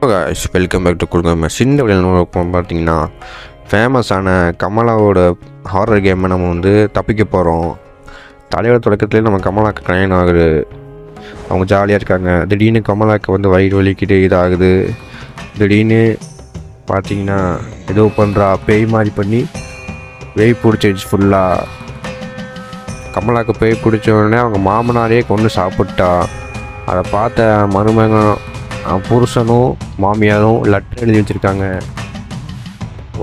guys, welcome back to Kulgam. சின்ன விளையாட்டு பார்த்தீங்கன்னா ஃபேமஸான கமலாவோட ஹாரர் கேமை நம்ம வந்து தப்பிக்க போகிறோம். தலையோட தொடக்கத்துலேயே நம்ம கமலாக்கு கல்யாணம் ஆகுது. அவங்க ஜாலியாக இருக்காங்க. திடீர்னு கமலாக்கு வந்து வயிறு வலிக்கிட்டு இதாகுது. திடீர்னு பார்த்தீங்கன்னா ஏதோ பண்ணுறா, பேய் மாதிரி பண்ணி பேய் பிடிச்சிருச்சு ஃபுல்லாக. கமலாக்கு பேய் பிடிச்ச உடனே அவங்க மாமனாரே கொண்டு சாப்பிட்டா. அதை பார்த்த மருமகன் புருஷனும் மாமியாரும் லெட்டர் எழுதி வச்சுருக்காங்க.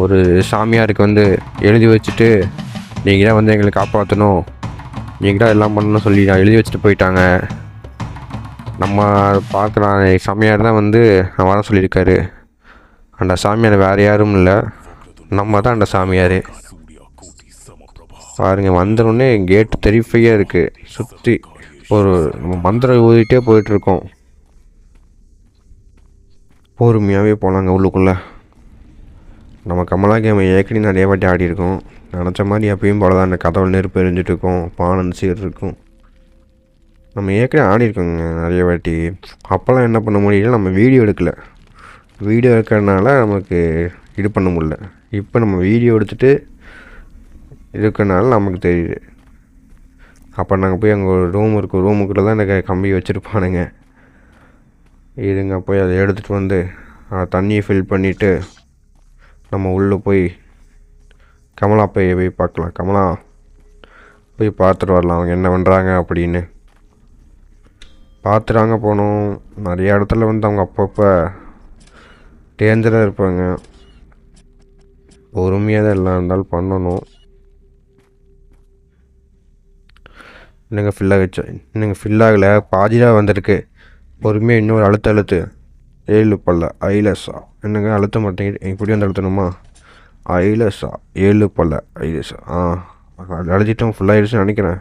ஒரு சாமியாருக்கு வந்து எழுதி வச்சுட்டு நீங்கள் தான் வந்து எங்களை காப்பாற்றணும், நீங்கள் தான் எல்லாம் பண்ணணும் சொல்லி எழுதி வச்சுட்டு போயிட்டாங்க. நம்ம பார்க்கலாம், சாமியார் தான் வந்து வர சொல்லியிருக்காரு. அந்த சாமியார் வேறு யாரும் இல்லை, நம்ம தான் அந்த சாமியார். பாருங்கள், வந்தோடனே கேட்டு தெரிஃபையாக இருக்குது. சுற்றி ஒரு நம்ம மந்திரம் ஊதிட்டே போயிட்டுருக்கோம். பொறுமையாகவே போகலாங்க உள்ளுக்குள்ளே. நம்ம கமலா கேமை ஏற்கனவே நிறைய வாட்டி ஆடி இருக்கோம். நினச்ச மாதிரி எப்பயும் போல தான் அந்த கதவுல நெருப்பு எரிஞ்சிட்டு இருக்கும், பானை சீர் இருக்கும். நம்ம ஏற்கனவே ஆடி இருக்கோங்க நிறைய வாட்டி. அப்போல்லாம் என்ன பண்ண முடியல, நம்ம வீடியோ எடுக்கலை. வீடியோ எடுக்கிறதுனால நமக்கு இது பண்ண முடியல. இப்போ நம்ம வீடியோ எடுத்துகிட்டு இருக்கிறனால நமக்கு தெரியுது. அப்போ நாங்கள் போய் அங்கே ஒரு ரூம் இருக்கும், ரூமுக்குள்ளே தான் எனக்கு கம்பி வச்சுருப்பானுங்க. இதுங்க போய் அதை எடுத்துகிட்டு வந்து தண்ணியை ஃபில் பண்ணிவிட்டு நம்ம உள்ளே போய் கமலா போய் பார்க்கலாம். கமலா போய் பார்த்துட்டு வரலாம் அவங்க என்ன பண்ணுறாங்க அப்படின்னு. பார்த்துட்டாங்க போகணும். நிறைய இடத்துல வந்து அவங்க அப்பப்போ டேஞ்சராக இருப்பாங்க. பொறுமையாக தான் எல்லாம் இருந்தாலும் பண்ணணும். என்னங்க ஃபில்லாகிடுச்சு? இன்னுங்க ஃபில்லாகலை, பாதியாக வந்திருக்கு. பொறுமையாக இன்னொரு அழுத்து 7 பல்ல ஐலஸா. என்னங்க அழுத்த மாட்டேங்குது, இப்படி வந்து அழுத்தணுமா? ஐலஸா 7 பல்ல ஐலஸா. அழுத்திட்டோம், ஃபுல்லாகிடுச்சுன்னு நினைக்கிறேன்.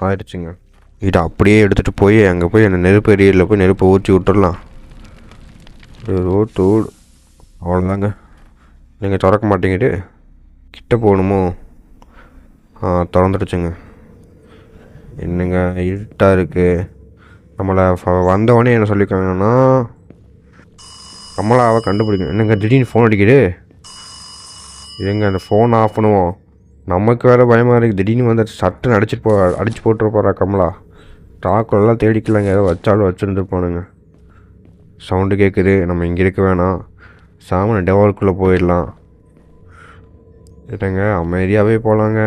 ஆயிடுச்சுங்க. இதை அப்படியே எடுத்துகிட்டு போய் அங்கே போய் அந்த நெருப்பு எரியில் போய் நெருப்பை ஊற்றி விட்டுடலாம். ரோட்டு அவ்வளோதாங்க. நீங்கள் திறக்க மாட்டேங்கிட்டு கிட்ட போகணுமோ? திறந்துடுச்சுங்க. என்னங்க இருட்டாக இருக்குது. நம்மளை வந்தவொடனே என்ன சொல்லியிருக்காங்கன்னா கமலாவை கண்டுபிடிக்கணும். என்னங்க திடீர்னு ஃபோன் அடிக்குது? எங்க அந்த ஃபோன் ஆஃப் பண்ணுவோம். நமக்கு வேறு பயமாக இருக்குது. திடீர்னு வந்து சட்டுன்னு அடிச்சு போட்டுற போகிறா கமலா. டாக்கெல்லாம் தேடிக்கலாங்க, ஏதோ வச்சாலும் வச்சுருந்துருப்பானுங்க. சவுண்டு கேட்குது. நம்ம இங்கே இருக்க வேணாம், சாமனை டெவலுக்குள்ளே போயிடலாம். இல்லைங்க, அமைதியாகவே போகலாங்க.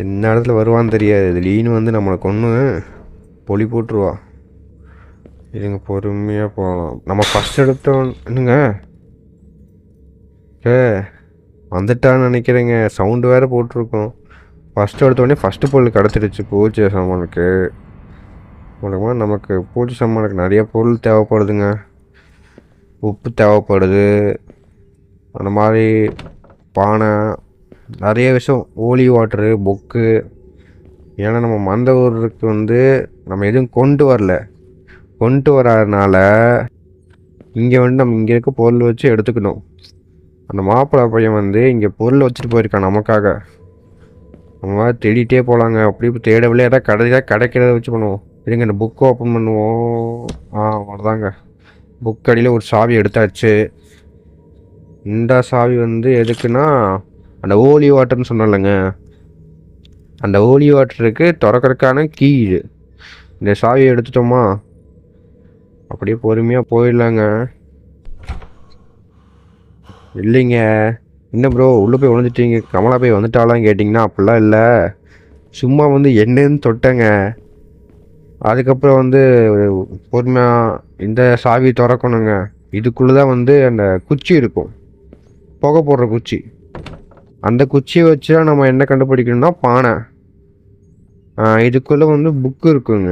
எந்த இடத்துல வருவான்னு தெரியாது. திடீர்னு வந்து நம்மளை கொன்று பொலி போட்டுருவா. இதுங்க பொறுமையாக போகலாம். நம்ம ஃபஸ்ட் எடுத்தோம். என்னங்க வந்துட்டான்னு நினைக்கிறேங்க. சவுண்டு வேறு போட்டிருக்கோம். ஃபஸ்ட்டு எடுத்தோடனே ஃபஸ்ட்டு பொருள் கிடச்சிடுச்சு. பூஜை சாமானுக்கு மூலமாக நமக்கு பூஜை சாமானுக்கு நிறைய பொருள் தேவைப்படுதுங்க. உப்பு தேவைப்படுது, அந்த மாதிரி பானை, நிறைய விஷயம். ஓலி வாட்ரு, புக்கு. ஏன்னா நம்ம மந்த ஊருக்கு வந்து நம்ம எதுவும் கொண்டு வராதனால இங்கே வந்து நம்ம இங்கே இருக்க பொருள் வச்சு எடுத்துக்கணும். அந்த மாப்பிள்ளை பையன் வந்து இங்கே பொருள் வச்சுட்டு போயிருக்கான் நமக்காக. நம்ம தேடிட்டே போகலாங்க. அப்படி தேடவில்லை, ஏதாவது கிடைக்கிறத வச்சு பண்ணுவோம். இருங்க, இந்த புக்கை ஓப்பன் பண்ணுவோம். அவ்வளோதாங்க. புக் அடியில் ஒரு சாவி எடுத்தாச்சு. இந்த சாவி வந்து எதுக்குன்னா அந்த ஓலி வாட்டர்னு சொன்னலைங்க, அந்த ஓலி வாட்டருக்கு திறக்கிறதுக்கான கீ இது. இந்த சாவியை எடுத்துட்டோமா அப்படியே பொறுமையாக போயிடலாங்க. இல்லைங்க, என்ன ப்ரோ உள்ளே போய் விழுந்துட்டீங்க, கமலா போய் வந்துட்டாலாம் கேட்டிங்கன்னா அப்படிலாம் இல்லை. சும்மா வந்து என்னன்னு தொட்டேங்க. அதுக்கப்புறம் வந்து பொறுமையாக இந்த சாவி திறக்கணுங்க. இதுக்குள்ளே தான் வந்து அந்த குச்சி இருக்கும், புகை போடுற குச்சி. அந்த குச்சியை வச்சு தான் நம்ம என்ன கண்டுபிடிக்கணும்னா பானை. இதுக்குள்ளே வந்து புக்கு இருக்குங்க,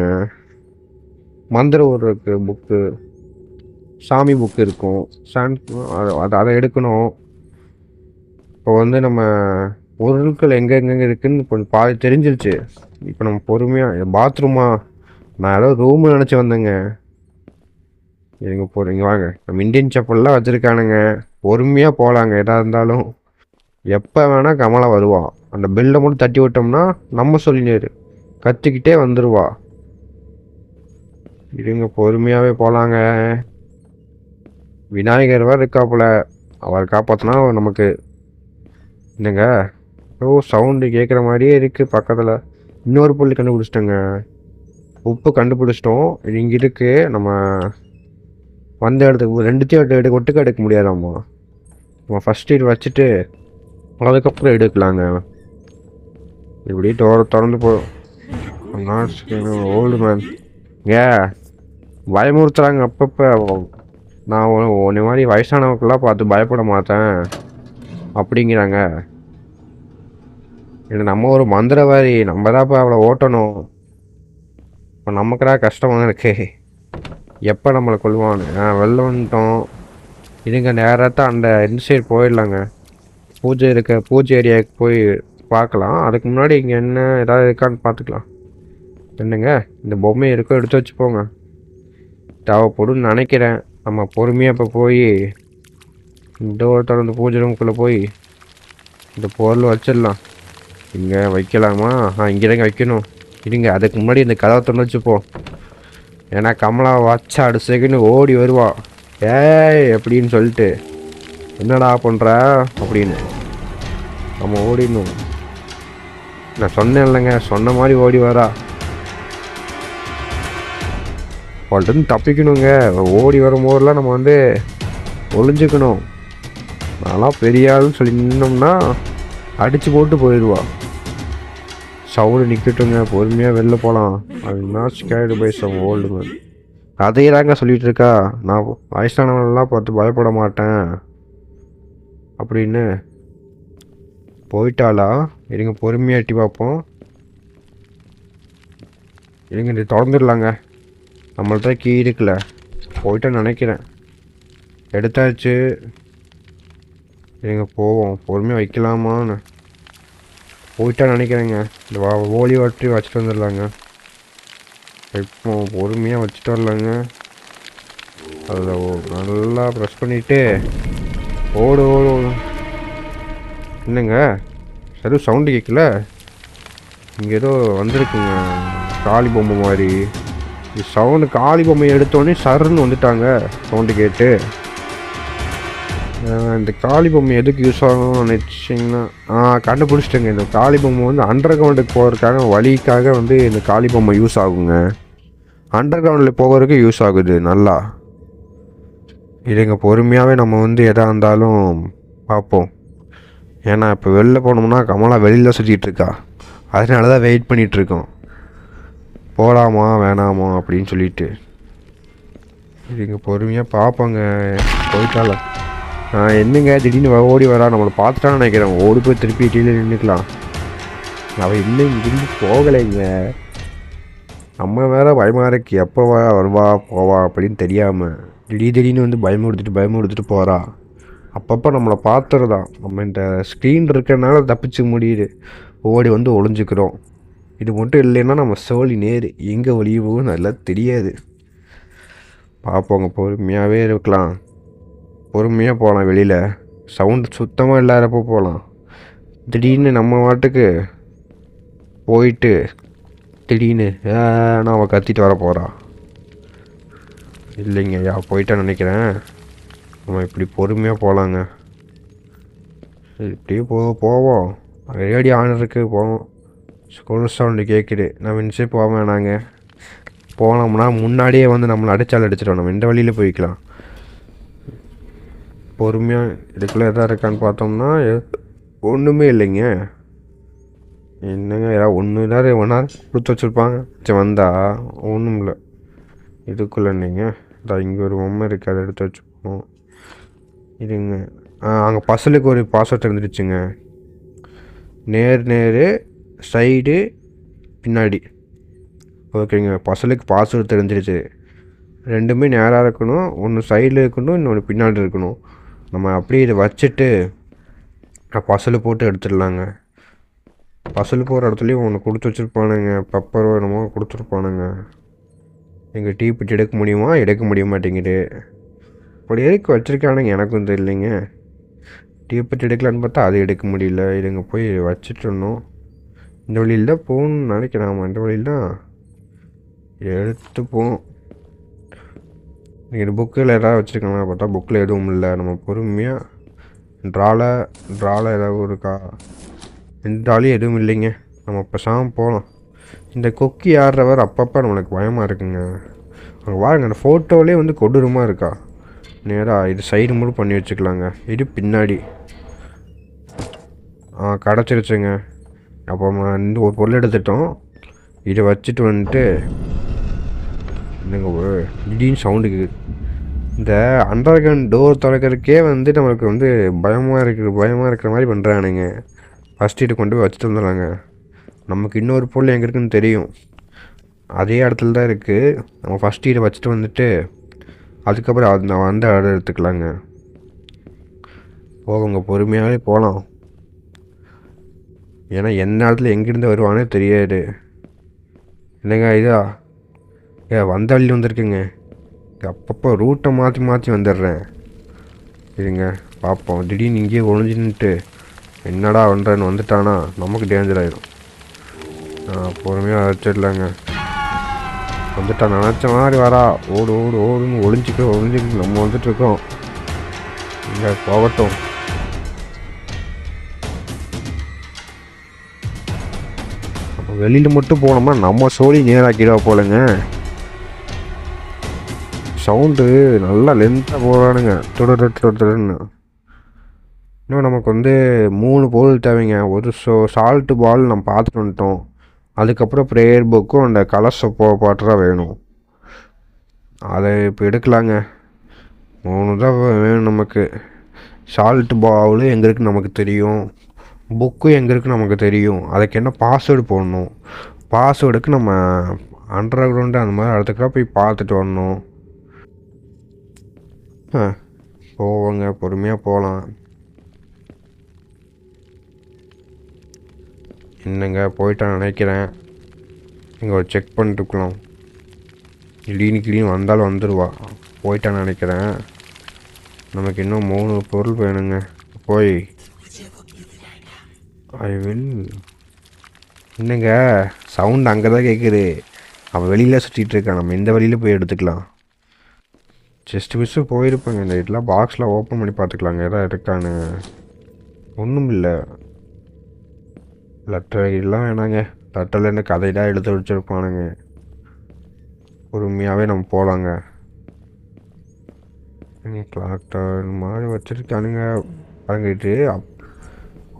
மந்திர ஊர் இருக்குது, புக்கு சாமி புக்கு இருக்கும். அதை எடுக்கணும். இப்போ வந்து நம்ம பொருட்கள் எங்கெங்கே இருக்குதுன்னு கொஞ்சம் பாதி தெரிஞ்சிருச்சு. இப்போ நம்ம பொறுமையாக பாத்ரூமா, நான் ஏதோ ரூமு நினச்சி வந்தேங்க. எங்கே போகிறீங்க வாங்க. நம்ம இந்தியன் செப்பல்லாம் வச்சுருக்கானுங்க. பொறுமையாக போகலாங்க. எதாக இருந்தாலும் எப்போ வேணால் கமலா வருவான். அந்த பெல்லை மட்டும் தட்டி விட்டோம்னா நம்ம சொல்லினேரு கத்திக்கிட்டே வந்துடுவா. இருங்க பொறுமையாகவே போகலாங்க. விநாயகர் வேறு இருக்காப்புல, அவர் காப்பாற்றினா நமக்கு. என்னங்க, ஓ சவுண்டு கேட்குற மாதிரியே இருக்குது பக்கத்தில். இன்னொரு புள்ளி கண்டுபிடிச்சிட்டோங்க. உப்பு கண்டுபிடிச்சிட்டோம். இது இங்கே இருக்குது. நம்ம வந்த இடத்துக்கு ரெண்டுத்தையும் ஒட்டுக்க எடுக்க முடியாதாம்மா. நம்ம ஃபஸ்ட் இது வச்சுட்டு அதுக்கப்புறம் எடுக்கலாங்க. இப்படி திறந்து போ. ஓல்டு மேன் ஏ பயமுறுத்துறாங்க அப்பப்போ. நான் உன்னை மாதிரி வயசானவங்களாம் பார்த்து பயப்பட மாட்டேன் அப்படிங்கிறாங்க. இல்லை நம்ம ஒரு மந்திரவாதி, நம்ம தான் இப்போ அவளை ஓட்டணும். இப்போ நமக்குடா கஷ்டமாக இருக்கு. எப்போ நம்மளை கொள்வான்னு வெளில வந்துட்டோம். இதுங்க நேரத்தான் அந்த இந்த சைடு போயிடலாங்க. பூஜை ஏரியாவுக்கு போய் பார்க்கலாம். அதுக்கு முன்னாடி இங்கே என்ன ஏதாவது இருக்கான்னு பார்த்துக்கலாம். என்னங்க, இந்த பொம்மையை இருக்கோ எடுத்து வச்சுப்போங்க. தேவைப்படும்னு நினைக்கிறேன். நம்ம பொறுமையாக இப்போ போய் இந்த திறந்து பூஜை ரூமுக்குள்ளே போய் இந்த பொருள் வச்சிடலாம். இங்கே வைக்கலாமா? இங்கே தாங்க வைக்கணும். இருங்க, அதுக்கு முன்னாடி இந்த கதவை திறந்து வச்சுப்போம். ஏன்னா கமலா வச்சா அடுத்த செகண்ட் ஓடி வருவா. ஏய் அப்படின்னு சொல்லிட்டு என்னடா பண்ணுற அப்படின்னு நம்ம ஓடிடணும். நான் சொன்னேன் இல்லைங்க, சொன்ன மாதிரி ஓடி வரா. அவள்கிட்ட தப்பிக்கணுங்க. ஓடி வரும்போதெல்லாம் நம்ம வந்து ஒளிஞ்சுக்கணும். நான்லாம் பெரிய ஆளுன்னு சொல்லி நின்னோம்னா அடித்து போட்டு போயிடுவா. சவுண்டு நிற்கட்டுங்க, பொறுமையாக வெளில போகலாம். அது நாச்சுக்காயிடு போய் ஓல்டு மேன் அதையே தாங்க சொல்லிகிட்டு இருக்கா. நான் வயசானவனெல்லாம் பார்த்து பயப்பட மாட்டேன் அப்படின்னு போயிட்டாளா? இருங்க, பொறுமையாக எட்டி பார்ப்போம். இருங்க, இது திறந்துடலாங்க. நம்மள்ட்ட கீ இருக்குல்ல, போயிட்டேன்னு நினைக்கிறேன். எடுத்தாச்சு. இருங்க போவோம். பொறுமையாக வைக்கலாமான்னு போயிட்டான்னு நினைக்கிறேங்க. இந்த ஓலி வாட்டி வச்சுட்டு வந்துடலாங்க. இப்போ பொறுமையாக வச்சுட்டு வரலாங்க. அதில் நல்லா ப்ரெஸ் பண்ணிவிட்டு ஓடு ஓடு ஓடு. என்னங்க, சரி சவுண்டு கேட்கல. இங்கே ஏதோ வந்திருக்குங்க காளி பொம்மை மாதிரி. சவுண்டு காளி பொம்மையை எடுத்தோடனே சருன்னு வந்துட்டாங்க சவுண்டு கேட்டு. இந்த காளி பொம்மை எதுக்கு யூஸ் ஆகும்னு நினச்சிங்கன்னா கண்டுபிடிச்சிட்டேங்க. இந்த காளி பொம்மை வந்து அண்டர் கிரவுண்டுக்கு போகிறதுக்காக வழிக்காக வந்து இந்த காளி பொம்மை யூஸ் ஆகுங்க. அண்டர் கிரவுண்டில் போகிறதுக்கு யூஸ் ஆகுது நல்லா. இதுங்க பொறுமையாகவே நம்ம வந்து எதாக இருந்தாலும் பார்ப்போம். ஏன்னா இப்போ வெளில போனோம்னா கமலா வெளியில் சுற்றிட்டு இருக்கா. அதனால தான் வெயிட் பண்ணிகிட்ருக்கோம். போகலாமா வேணாமா அப்படின்னு சொல்லிட்டு. இதுங்க பொறுமையாக பார்ப்போங்க. போயிட்டால என்னங்க திடீர்னு ஓடி வரா. நம்மளை பார்த்துட்டான்னு நினைக்கிறேன். ஓடி போய் திருப்பி கீழே நின்றுக்கலாம். அவள் இன்னும் இங்கிருந்து போகலைங்க. நம்ம வேறு பயமாக இருக்கு. எப்போ வருவா போவா அப்படின்னு தெரியாமல் திடீர்னு வந்து பயமுறுத்திட்டு போகிறா. அப்பப்போ நம்மளை பார்த்துறதான். நம்ம இந்த ஸ்க்ரீன் இருக்கிறனால தப்பிச்சு முடியுது. ஓடி வந்து ஒளிஞ்சிக்கிறோம். இது மட்டும் இல்லைன்னா நம்ம சோழி நேர் எங்கே ஒளிய போகும் நல்லா தெரியாது. பார்ப்போங்க, பொறுமையாகவே இருக்கலாம். பொறுமையாக போகலாம். வெளியில் சவுண்டு சுத்தமாக இல்லாதப்போ போகலாம். திடீர்னு நம்ம வாட்டுக்கு போயிட்டு திடீர்னு நான் அவள் கத்திட்டு வர போகிறா. இல்லைங்க, போயிட்டான்னு நினைக்கிறேன். நம்ம இப்படி பொறுமையாக போகலாங்க. இப்படியே போவோம். ரேடியோ ஆன் இருக்குது, போவோம். ஸ்கூல் சவுண்டு கேட்குது. நம்ம இன்சே போக வேணாங்க. போனோம்னா முன்னாடியே வந்து நம்மளை அடிச்சிடும். நம்ம இந்த வழியில் போய்க்கலாம். பொறுமையாக இதுக்குள்ளே எதாவது இருக்கான்னு பார்த்தோம்னா ஒன்றுமே இல்லைங்க. என்னங்க, ஏதாவது ஒன்றா கொடுத்து வச்சுருப்பாங்க. சரி வந்தா ஒன்றும் இல்லை. இதுக்குள்ளே இல்லைங்க. இங்கே ஒரு பொம்மை இருக்குது, அதை எடுத்து வச்சுப்போம். இதுங்க அங்கே பசலுக்கு ஒரு பாஸ்வேர்ட் இருந்துருச்சுங்க. நேர் சைடு பின்னாடி. ஓகேங்க, பசலுக்கு பாஸ்வேர்டு தெரிஞ்சிருச்சு. ரெண்டுமே நேராக இருக்கணும். ஒன்று சைடில் இருக்கணும், இன்னொன்று பின்னாடி இருக்கணும். நம்ம அப்படியே இதை வச்சுட்டு பசல் போட்டு எடுத்துடலாங்க. பசல் போகிற இடத்துலையும் ஒன்று கொடுத்து வச்சுருப்பானுங்க. பெப்பரோ என்னமோ கொடுத்துருப்பானுங்க. எங்கள் டீ பிட்டு எடுக்க முடிய மாட்டேங்குது. அப்படி எதுக்கு வச்சுருக்கானுங்க எனக்கும் தெரியலைங்க. டீ பிட்டு எடுக்கலான்னு பார்த்தா அது எடுக்க முடியல. இதுங்க போய் வச்சுட்டணும். இந்த வழியில் தான் போகணும்னு நினைக்கிறேன். இந்த வழியில் தான் எடுத்துப்போம். இது புக்கில் ஏதாவது வச்சுருக்காங்க பார்த்தா புக்கில் எதுவும் இல்லை. நம்ம பொறுமையாக ட்ராவில் ஏதாவது இருக்கா? இந்த ட்ராலையும் எதுவும் இல்லைங்க. நம்ம பேசாமல் போகலாம். இந்த கொக்கி ஆடுறவர் அப்பப்போ நம்மளுக்கு பயமாக இருக்குங்க. அங்கே பாருங்க, அந்த ஃபோட்டோவிலே வந்து கொடூரமாக இருக்கா. நேராக இது சைடு மூடு பண்ணி வச்சுக்கலாங்க. இது பின்னாடி கிடச்சிருச்சுங்க. அப்போ இந்த ஒரு பொருள் எடுத்துட்டோம். இதை வச்சுட்டு வந்துட்டு என்னங்க திடீர்னு சவுண்டுக்கு இந்த அண்டர் கிரவுண்ட் டோர் திறக்கிறதுக்கே வந்து நம்மளுக்கு வந்து பயமாக இருக்கிற மாதிரி பண்ணுறானுங்க. ஃபஸ்ட் இதை கொண்டு போய் வச்சுட்டு வந்துடலாங்க. நமக்கு இன்னொரு பொருள் எங்கே இருக்குன்னு தெரியும். அதே இடத்துல தான் இருக்குது. நம்ம ஃபஸ்ட் இதை வச்சுட்டு வந்துட்டு அதுக்கப்புறம் அது நான் வந்த இடம் எடுத்துக்கலாங்க. போவங்க, பொறுமையாகவே போகலாம். ஏன்னா எந்த இடத்துல எங்கேருந்து வருவானே தெரியாது. இல்லைங்க இதா வந்த வழி வந்திருக்குங்க. அப்பப்போ ரூட்டை மாற்றி வந்துடுறேன். இருங்க பார்ப்போம். திடீர்னு இங்கேயே ஒழிஞ்சுன்னுட்டு என்னடா பண்ணுறேன்னு வந்துட்டானா நமக்கு டேஞ்சர் ஆகிடும். பொறுமையாக வச்சிடலாங்க. வந்துட்டான் நினச்ச மாதிரி வரா. ஓடுன்னு ஒளிஞ்சிக்க நம்ம வந்துட்டுருக்கோம். இங்கே போகட்டும். அப்போ வெளியில் மட்டும் போனோம்னா நம்ம சோழி நேராக்கிடுவா போலங்க. சவுண்டு நல்லா லென்த்தாக போகிறானுங்க. தொடன்னு இன்னும் நமக்கு வந்து 3 பொருள் தேவைங்க. ஒரு சால்ட்டு பால் நம்ம பார்த்துட்டு வந்துட்டோம். அதுக்கப்புறம் ப்ரேயர் புக்கும் அந்த கலர்ஸ் பாட்டராக வேணும். அதை இப்போ எடுக்கலாங்க. 3 தான் வேணும் நமக்கு. சால்ட்டு பால் எங்கே இருக்குன்னு நமக்கு தெரியும். புக்கும் எங்கே இருக்குன்னு நமக்கு தெரியும். அதுக்கு என்ன பாஸ்வேர்டு போடணும். பாஸ்வேர்டுக்கு நம்ம அண்டர் கிரவுண்டு அந்த மாதிரி இடத்துக்குலாம் போய் பார்த்துட்டு வரணும். போவோங்க, பொறுமையாக போகலாம். என்னங்க போயிட்டான்னு நினைக்கிறேன். இங்கே ஒரு செக் பண்ணிட்டுக்கலாம். கிளீன் வந்தாலும் வந்துடுவா. போயிட்டான்னு நினைக்கிறேன். நமக்கு இன்னும் 3 பொருள் வேணுங்க. போய் என்னங்க சவுண்ட் அங்கே தான் கேட்குது. அவன் வெளியில் சுற்றிட்டு இருக்கான். நம்ம இந்த வழியில் போய் எடுத்துக்கலாம். ஜஸ்ட் மிஸ்ஸு போயிருப்பாங்க. இந்த இதெல்லாம் பாக்ஸில் ஓப்பன் பண்ணி பார்த்துக்கலாங்க எதாவது இருக்கான்னு. ஒன்றும் இல்லை. லெட்டர்லாம் வேணாங்க. லெட்டரில் என்ன கதையெல்லாம் எடுத்து வச்சுருப்பானுங்க. பொறுமையாகவே நம்ம போகலாங்க. கிளாக்டர் மாதிரி வச்சுருக்கானுங்க. பழங்கிட்டு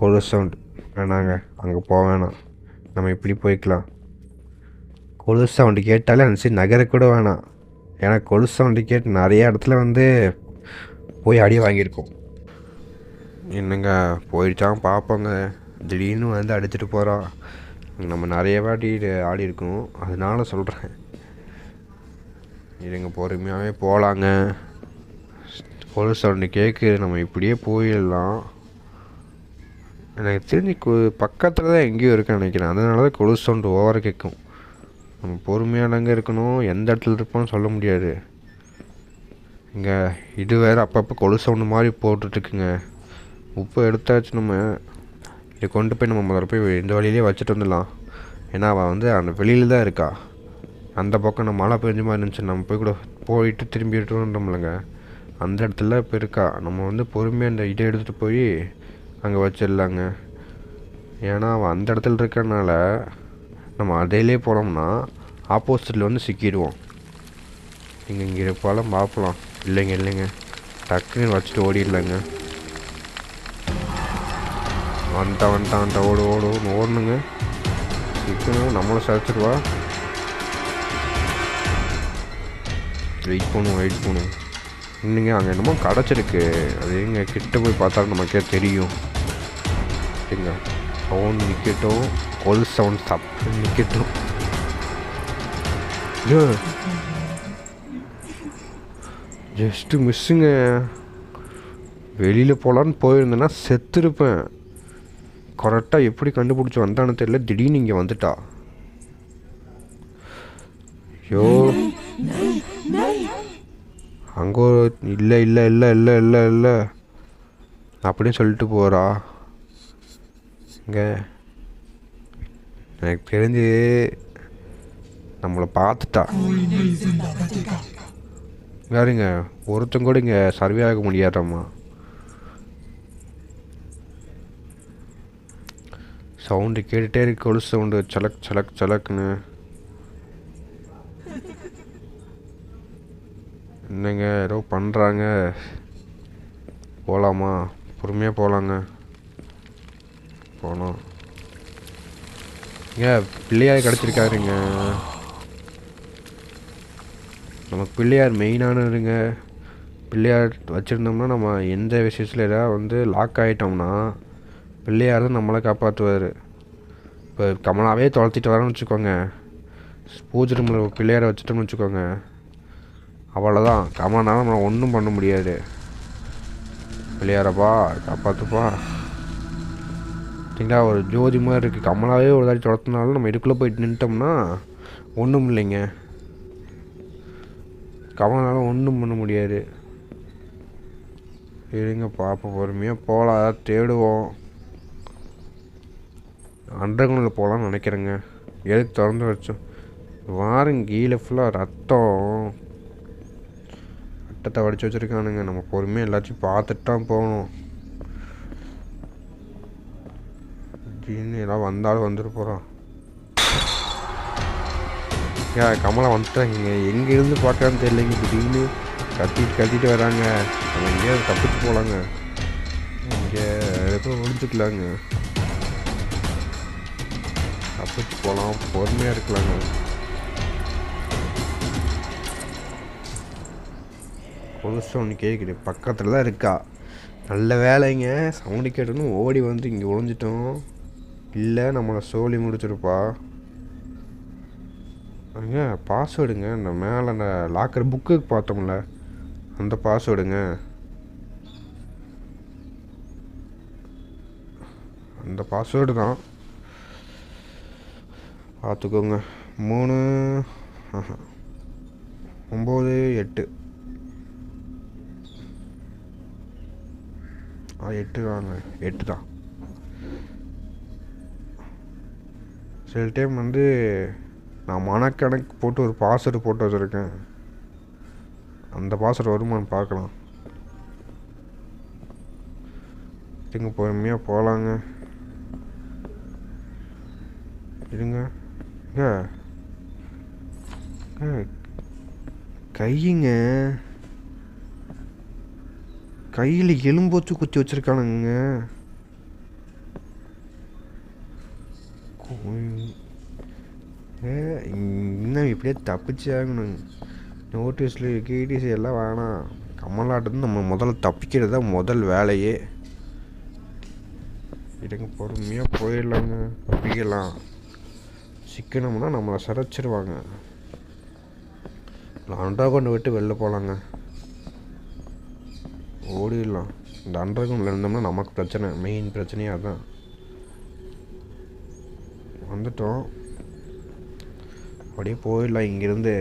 ஒரு சவுண்ட் வேணாங்க. அங்கே போக வேணாம். நம்ம இப்படி போய்க்கலாம். கொலுசு சவுண்டு கேட்டாலே அந்த சைடு நகரக்கூட வேணாம். ஏன்னா கொலுசு சவுண்டு கேட்டு நிறைய இடத்துல வந்து போய் அடி வாங்கியிருக்கோம். என்னங்க போயிடுச்சான் பார்ப்போங்க. திடீர்னு வந்து அடிச்சுட்டு போகிறான். நம்ம நிறைய வாட்டி ஆடி இருக்கணும், அதனால சொல்கிறேன். இதுங்க பொறுமையாகவே போகலாங்க. கொலுசு சவுண்டு கேட்குது. நம்ம இப்படியே போயிடலாம். எனக்கு தெரிஞ்சு பக்கத்தில் தான் எங்கேயும் இருக்குன்னு நினைக்கிறேன். அதனால தான் கொலுசு சவுண்டு ஓவராக கேட்கும். நம்ம பொறுமையானங்க இருக்கணும். எந்த இடத்துல இருப்போம்னு சொல்ல முடியாது. இங்கே இது வேறு அப்பப்போ கொலுசு சவுண்டு மாதிரி போட்டுட்ருக்குங்க. உப்பு எடுத்தாச்சு. நம்ம இதை கொண்டு போய் நம்ம முதல்ல போய் இந்த வழியிலே வச்சுட்டு வந்துடலாம். ஏன்னா அவள் வந்து அந்த வெளியில் தான் இருக்கா. அந்த பக்கம் நம்ம மழை பெஞ்ச மாதிரி இருந்துச்சு. நம்ம போய் கூட போயிட்டு திரும்பிட்டு வந்தோம்லங்க, அந்த இடத்துல இப்போ இருக்கா. நம்ம வந்து பொறுமையாக அந்த இதை எடுத்துகிட்டு போய் அங்கே வச்சிடலாங்க. ஏன்னா அவன் அந்த இடத்துல இருக்கிறனால நம்ம அதையிலே போனோம்னா ஆப்போசிட்டில் வந்து சிக்கிடுவோம். இங்கே இருப்பாலும் பார்க்கலாம். இல்லைங்க டக்குன்னு வச்சுட்டு ஓடிடலாங்க. வந்துட்டான் ஓடணுங்க. சிக்கணும் நம்மளும் சரிச்சிடுவா. வெயிட் பண்ணுவோம். இன்னுங்க அங்கே என்னமோ கிடச்சிருக்கு. அது எங்க கிட்ட போய் பார்த்தாலும் நமக்கே தெரியும். சரிங்க, சவுண்ட் நிற்கட்டும். கொல் சவுண்ட் தப்பு நிற்கட்டும். ஜஸ்ட்டு மிஸ்ஸுங்க. வெளியில் போகலான்னு போயிருந்தேன்னா செத்துருப்பேன். கரெக்டாக எப்படி கண்டுபிடிச்சி வந்தான்னு தெரியல. திடீர்னு இங்கே வந்துட்டா. ஐயோ, அங்கே இல்லை அப்படின்னு சொல்லிட்டு போகிறா. இங்கே எனக்கு தெரிஞ்சு நம்மளை பார்த்துட்டா. யாருங்க ஒருத்தங்க கூட இங்கே சர்வே ஆக முடியாதாம்மா. சவுண்டு கேட்டுகிட்டே இருக்கு, கொலுசு சவுண்டு சலக் சலக் சலக்குன்னு. என்னங்க ஏதோ பண்ணுறாங்க. போகலாமா? பொறுமையாக போகலாங்க. போனோம். பிள்ளையார் கிடச்சிருக்காருங்க. நமக்கு பிள்ளையார் மெயினானதுங்க. பிள்ளையார் வச்சுருந்தோம்னா நம்ம எந்த விஷயத்தில் ஏதாவது வந்து லாக் ஆகிட்டோம்னா பிள்ளையார் தான் நம்மளை காப்பாற்றுவார். இப்போ கமலாவே துரத்திட்டு வரேன்னு வச்சுக்கோங்க, பூஜை ரூமில் பிள்ளையாரை வச்சுட்டோம்னு வச்சுக்கோங்க, அவ்வளோதான். கமலனால நம்மளை ஒன்றும் பண்ண முடியாது. பிள்ளையாரப்பா காப்பாற்றுப்பா. சரிங்களா? ஒரு ஜோதி மாதிரி இருக்குது. கமலாவே ஒரு தாடி துரத்துனாலும் நம்ம இதுக்குள்ளே போயிட்டு நின்ட்டோம்னா ஒன்றும் இல்லைங்க. கமலனால ஒன்றும் பண்ண முடியாது. இருங்க பார்ப்போம், பொறுமையாக போகலாம், தேடுவோம். அண்டர்கிரவுண்டில் போகலான்னு நினைக்கிறேங்க. எதுக்கு திறந்து வச்சோம் வாரம் கீழே ஃபுல்லாக ரத்தத்தை வடித்து வச்சுருக்கானுங்க. நம்ம பொறுமையாக எல்லாத்தையும் பார்த்துட்டு தான் போகணும். திடீர்னு எல்லாம் வந்தாலும் வந்துட்டு போகிறோம். கமலா வந்துட்டாங்க. எங்கே இருந்து பார்க்கலான்னு தெரியலைங்க. திடீர்னு கத்திட்டு வராங்க. நம்ம எங்கேயாவது தப்பிச்சு போகலாங்க. இங்கே எப்போ ஒழிஞ்சுக்கலாங்க. தப்பிச்சு போகலாம், பொறுமையாக இருக்கலாங்க. கொலுசு ஒன்று கேட்குது, பக்கத்தில் தான் இருக்கா. நல்ல வேலைங்க, சவுண்டு கேட்டோன்னு ஓடி வந்து இங்கே ஒழிஞ்சிட்டோம். இல்லை நம்மளை சோழி முடிச்சிருப்பா. அங்க பாஸ்வேர்டுங்க, இந்த மேலே அந்த லாக்கர் புக்குக்கு பார்த்தோம்ல அந்த பாஸ்வேர்டுங்க. அந்த பாஸ்வேர்டு தான், பார்த்துக்கோங்க. 3 9 8 8 தாங்க, 8 தான். சில டைம் வந்து நான் மனக்கணக்கு போட்டு ஒரு பாஸ்வேர்டு போட்டு வச்சுருக்கேன். அந்த பாஸ்வேர்டு வருமானு பார்க்கலாம். இருங்க பொறுமையாக போகலாங்க. இருங்க. கையுங்க, கையில் எலும்பு வச்சு குத்தி வச்சுருக்கானுங்க. இன்னும் இப்படியே தப்பிச்சு ஆகணும். நோட்டீஸில் கீட்டீஸ் எல்லாம் வேணாம். கமலாட்டது நம்ம முதல்ல தப்பிக்கிறது தான் முதல் வேலையே. இதுங்க பொறுமையாக போயிடலாங்க, தப்பிக்கலாம். சிக்கனம்னா நம்மளை சிறைச்சிருவாங்க. அண்டர்கிரவுண்டை விட்டு வெளில போகலாங்க, ஓடிடலாம். இந்த அண்டர்கிரவுண்டில் இருந்தோம்னா நமக்கு பிரச்சனை, மெயின் பிரச்சனையாக அதுதான். வந்துட்டோம், அப்படியே போயிடலாம். இங்கேருந்து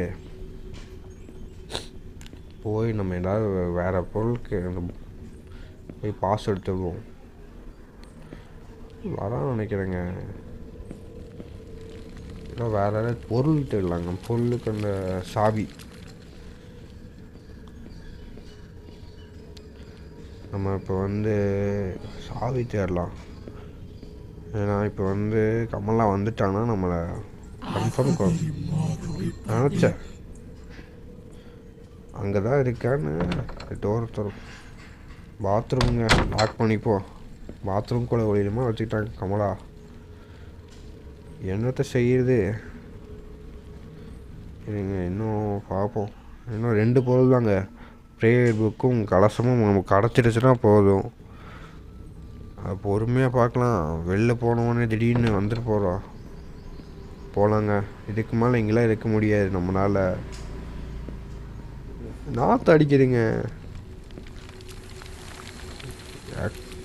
போய் நம்ம ஏதாவது வேறு பொருளுக்கு போய் பாஸ் எடுத்துடுவோம். வரான்னு நினைக்கிறேங்க. இல்லை வேறு ஏதாவது பொருள் தேடலாங்க. பொருளுக்கு அந்த சாவி நம்ம இப்போ வந்து சாவி தேடலாம். ஏன்னா இப்போ வந்து கமலா வந்துட்டான்னா நம்மளை கன்ஃபார்ம் நினச்சேன். அங்கே தான் இருக்கான்னு டோர் தரும். பாத்ரூமுங்க லாக் பண்ணிப்போம். பாத்ரூம் கூட ஒளியுமா வச்சுக்கிட்டாங்க கமலா. என்னத்தை செய்யுது? இல்லைங்க, இன்னும் பார்ப்போம். இன்னும் 2 பொருள் தாங்க, ப்ரேயர் புக்கும் கலசமும் நமக்கு கிடச்சிடுச்சுன்னா போதும். அது பொறுமையாக பார்க்கலாம். வெளில போனோடனே திடீர்னு வந்துட்டு போகலாங்க. இதுக்கு மேலே இங்கெல்லாம் இருக்க முடியாது நம்மளால். நாற்று அடிக்குதுங்க.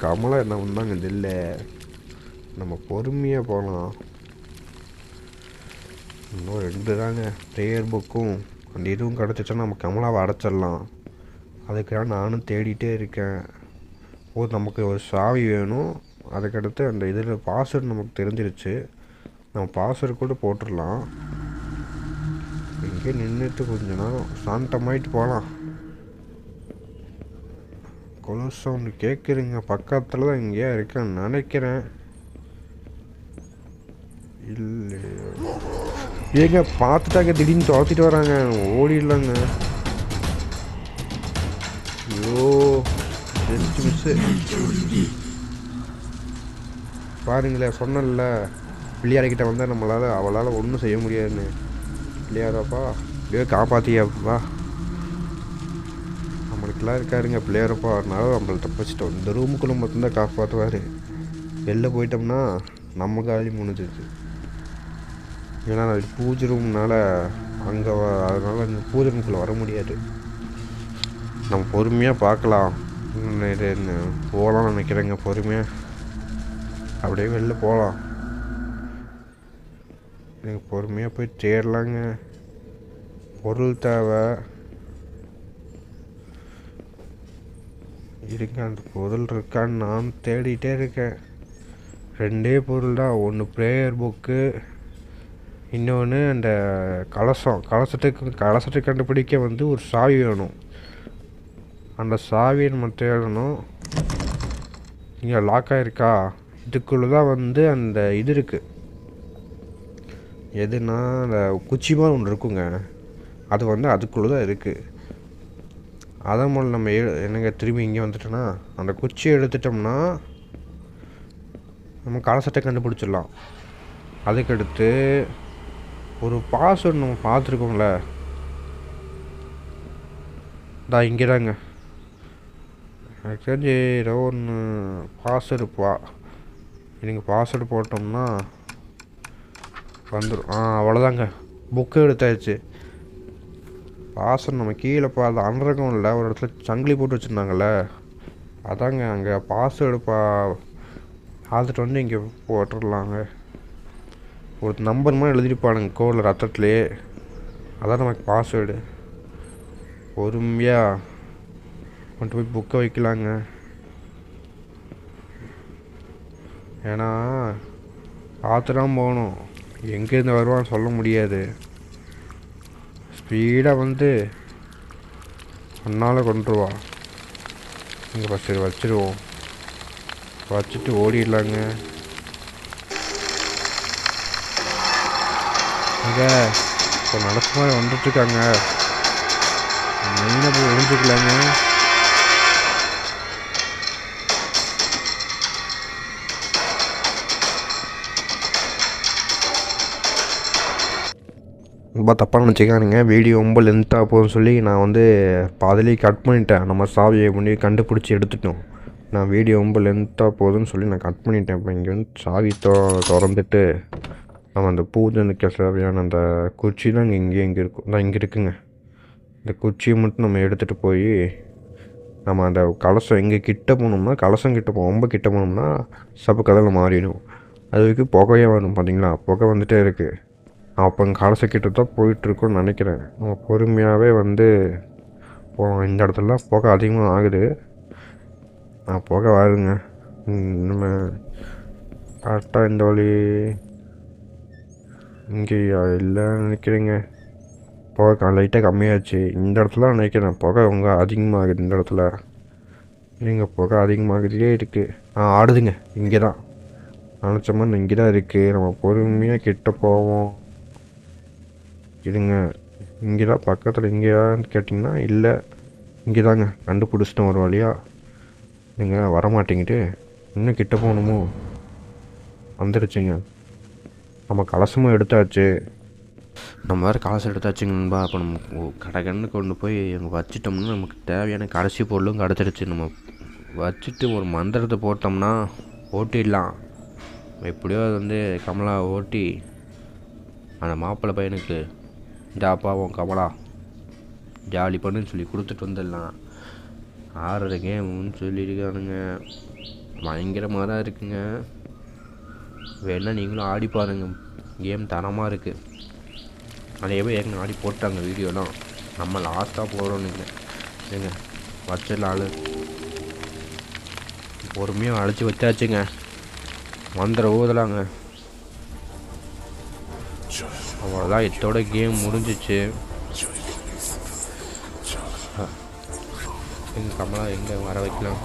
கமலா என்ன பண்ணாங்க இல்லை, நம்ம பொறுமையாக போகலாம். இன்னும் 2 தாங்க, ப்ரேயர் புக்கும் அந்த இதுவும் கிடச்சிச்சா நம்ம கமலாவை அடைச்சிடலாம். அதுக்காக நானும் தேடிகிட்டே இருக்கேன். நமக்கு ஒரு சாவி வேணும். அதுக்கடுத்து அந்த இதில் பாஸ்வேர்டு நமக்கு தெரிஞ்சிருச்சு. நம்ம பாஸ்வேர்டு கூட போட்டுடலாம். இங்கே நின்றுட்டு கொஞ்ச நேரம் சாந்தமாயிட்டு போகலாம். கொலுசு சவுண்டு கேட்குறீங்க, பக்கத்தில் தான் எங்கேயா இருக்கேன்னு நினைக்கிறேன். இல்லை ஏங்க பார்த்துட்டாங்க, திடீர்னு துரத்திட்டு வராங்க, ஓடிடலாங்க. ஐயோ ஜஸ்ட் மிஸ்ஸு. பாருங்களேன், சொன்னல பிள்ளையார்கிட்ட வந்தால் அவளால் ஒன்றும் செய்ய முடியாதுன்னு. பிள்ளையாரப்பா அப்படியே காப்பாற்றியாப்பா, நம்மளுக்கெல்லாம் இருக்காருங்க பிள்ளையாரப்பா. அதனால நம்மளை தப்பிச்சிட்டோம். இந்த ரூமுக்குள்ளே மட்டும்தான் காப்பாற்றுவார். வெளில போயிட்டோம்னா நம்ம காலி முடிஞ்சிச்சு. ஏன்னா அது பூஜை ரூம்னால அங்கே அதனால் அந்த பூஜை ரூமுக்குள்ளே வர முடியாது. நம்ம பொறுமையாக பார்க்கலாம், போகலாம்னு நினைக்கிறேங்க. பொறுமையாக அப்படியே வெளில போகலாம். நீங்கள் பொறுமையாக போய் தேடலாங்க. பொருள் தேவை இருங்க. அந்த பொருள் இருக்கான்னு நான் தேடிகிட்டே இருக்கேன். 2 பொருள் தான். ஒன்று ப்ரேயர் புக்கு, இன்னொன்று அந்த கலசத்தை கண்டுபிடிக்க ஒரு சாவி வேணும். அந்த சாவியை நம்ம தேடணும். இங்கே லாக் ஆகிருக்கா? இதுக்குள்ளே தான் அந்த இது இருக்குது. எதுனா அந்த குச்சி மாதிரி ஒன்று இருக்குங்க, அது அதுக்குள்ளே தான் இருக்குது. அதை மூலம் நம்ம என்னங்க திரும்பி இங்கே வந்துட்டோன்னா அந்த குச்சியை எடுத்துட்டோம்னா நம்ம கலசத்தை கண்டுபிடிச்சிடலாம். அதுக்கடுத்து ஒரு பாஸ்வேர்டு நம்ம பார்த்துருக்கோங்களே, இங்கே தாங்க. எனக்கு தெரிஞ்சு ஏதோ ஒன்று பாஸ்வேர்டு நீங்கள் பாஸ்வேர்டு போட்டோம்னா வந்துடும். அவ்வளோதாங்க, புக்கு எடுத்தாச்சு. பாஸ்வேர்டு நம்ம கீழே அது அண்டர்கிரவுண்டில் ஒரு இடத்துல சங்கிலி போட்டு வச்சுருந்தாங்கள்ல, அதாங்க அங்கே பாஸ்வேர்டு பார்த்துட்டு இங்கே போட்டுடலாங்க. ஒரு நம்பர் மாதிரி எழுதிருப்பானுங்க கோடில் ரத்தத்துலேயே, அதான் நமக்கு பாஸ்வேர்டு. பொறுமையாக கொண்டு போய் புக்கை வைக்கலாங்க. ஏன்னா பார்த்து தான் போகணும், எங்கேருந்து வருவான்னு சொல்ல முடியாது. ஸ்பீடாக ஒன்றால் கொண்டுருவா. இங்கே ஃபஸ்ட்டு வச்சுருவோம், வச்சுட்டு ஓடிடலாங்க. இங்கே இப்போ நடத்த மாதிரி வந்துட்டுருக்காங்க, மெயினாக போய் ஒழிஞ்சிக்கலாங்க. ரொம்ப தப்பாக நினச்சிக்கானுங்க. வீடியோ ரொம்ப லென்த்தாக போகுதுன்னு சொல்லி நான் பாதிலேயே கட் பண்ணிட்டேன். நம்ம சாவியை கண்டுபிடிச்சி எடுத்துட்டோம். நான் வீடியோ ரொம்ப லென்த்தாக போகுதுன்னு சொல்லி நான் கட் பண்ணிட்டேன். இப்போ இங்கே சாவி திறந்துட்டு நம்ம அந்த பூஜைக்கு தேவையான அந்த குச்சி தான் இங்கே இருக்கும். இங்கே இருக்குங்க. இந்த குச்சியை மட்டும் நம்ம எடுத்துகிட்டு போய் நம்ம அந்த கலசம் எங்கே கிட்ட போனோம்னா, கலசம் கிட்ட ரொம்ப கிட்ட போனோம்னா சப்பு கதையில் மாறிடும். அது வரைக்கும் புகையாக வரும், பார்த்தீங்களா? புகை வந்துகிட்டே இருக்குது. அப்போ கலசம் கிட்ட தான் போயிட்டுருக்கோன்னு நினைக்கிறேன். நம்ம பொறுமையாகவே போகலாம். இந்த இடத்துல புகை அதிகமாக ஆகுது. புகை வருங்க. நம்ம கரெக்டாக இந்த வழி இங்கே இல்லைன்னு நினைக்கிறேங்க. புகை லைட்டாக கம்மியாச்சு. இந்த இடத்துல நினைக்கிறேன் புகை அதிகமாகுது. இந்த இடத்துல இங்கே புகை அதிகமாகுதே இருக்குது. ஆடுதுங்க. இங்கே தான் நினச்ச மாதிரி இங்கே தான் இருக்குது. நம்ம பொறுமையாக கிட்ட போவோம். இதுங்க இங்கே தான் பக்கத்தில். இங்கேயான்னு கேட்டிங்கன்னா இல்லை, இங்கே தாங்க. கண்டுபிடிச்சிட்டோம் ஒரு வழியாக. நீங்கள் வரமாட்டேங்கிட்டு இன்னும் கிட்ட போகணுமோ? வந்துடுச்சுங்க. நம்ம கலசமும் எடுத்தாச்சு. நம்ம வேறு கலசம் எடுத்தாச்சுங்கன்பா. அப்போ நம்ம கடைக்கன்னு கொண்டு போய் அங்கே வச்சிட்டோம்னா நமக்கு தேவையான கடைசி பொருளும் கிடச்சிருச்சு. நம்ம வச்சுட்டு ஒரு மந்திரத்தை போட்டோம்னா ஓட்டிடலாம். எப்படியோ அது கமலா ஓட்டி அந்த மாப்பிள்ளை பையனுக்கு ஜாப்பாவும் கமலா ஜாலி பண்ணுன்னு சொல்லி கொடுத்துட்டு வந்துடலாம். ஆடுற கேம்னு சொல்லியிருக்கானுங்க. பயங்கரமாக தான் இருக்குங்க. வேணா நீங்களும் ஆடி பாருங்க. கேம் தரமாக இருக்குது. நிறைய பேர் ஏற்கனவே ஆடி போட்டாங்க வீடியோலாம். நம்ம லாஸ்ட்டாக போகிறோன்னு இல்லை ஏங்க. வச்சிடலாம். பொறுமையாக அழைச்சி வச்சாச்சுங்க. மந்திர ஊதலாங்க. அவ்வளோதான், இதோட கேம் முடிஞ்சிச்சு. எங்கள் கமலா எங்கே வர வைக்கலாம்.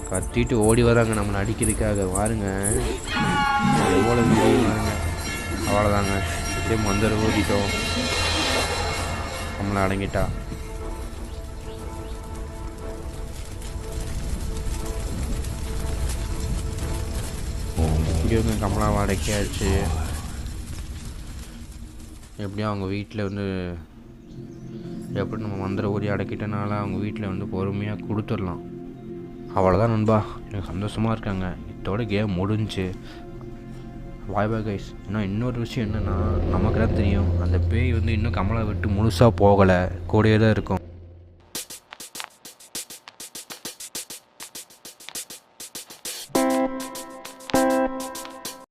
கத்திட்டு ஓடி வராங்க நம்மளை அடிக்கிறதுக்காக. பாருங்க எவ்வளோ பாருங்க. அவ்வளோதாங்க, திரும்ப வந்துட ஓடிட்டோம். நம்மளை அடங்கிட்டா. இங்கே கமலாவை அடக்கியாச்சு. எப்படியும் அவங்க வீட்டில் வந்து எப்படி நம்ம மந்திர ஊதி அடக்கிட்டனால அவங்க வீட்டில் வந்து பொறுமையாக கொடுத்துடலாம். அவ்வளோதான் நண்பா, எனக்கு சந்தோஷமாக இருக்காங்க. இதோட கேம் முடிஞ்சு. பாய் பாய் கைஸ். இன்னொரு விஷயம் என்னென்னா, நமக்கு தான் தெரியும் அந்த பேய் வந்து இன்னும் கமலா விட்டு முழுசாக போகலை, கூடயே தான் இருக்கும்.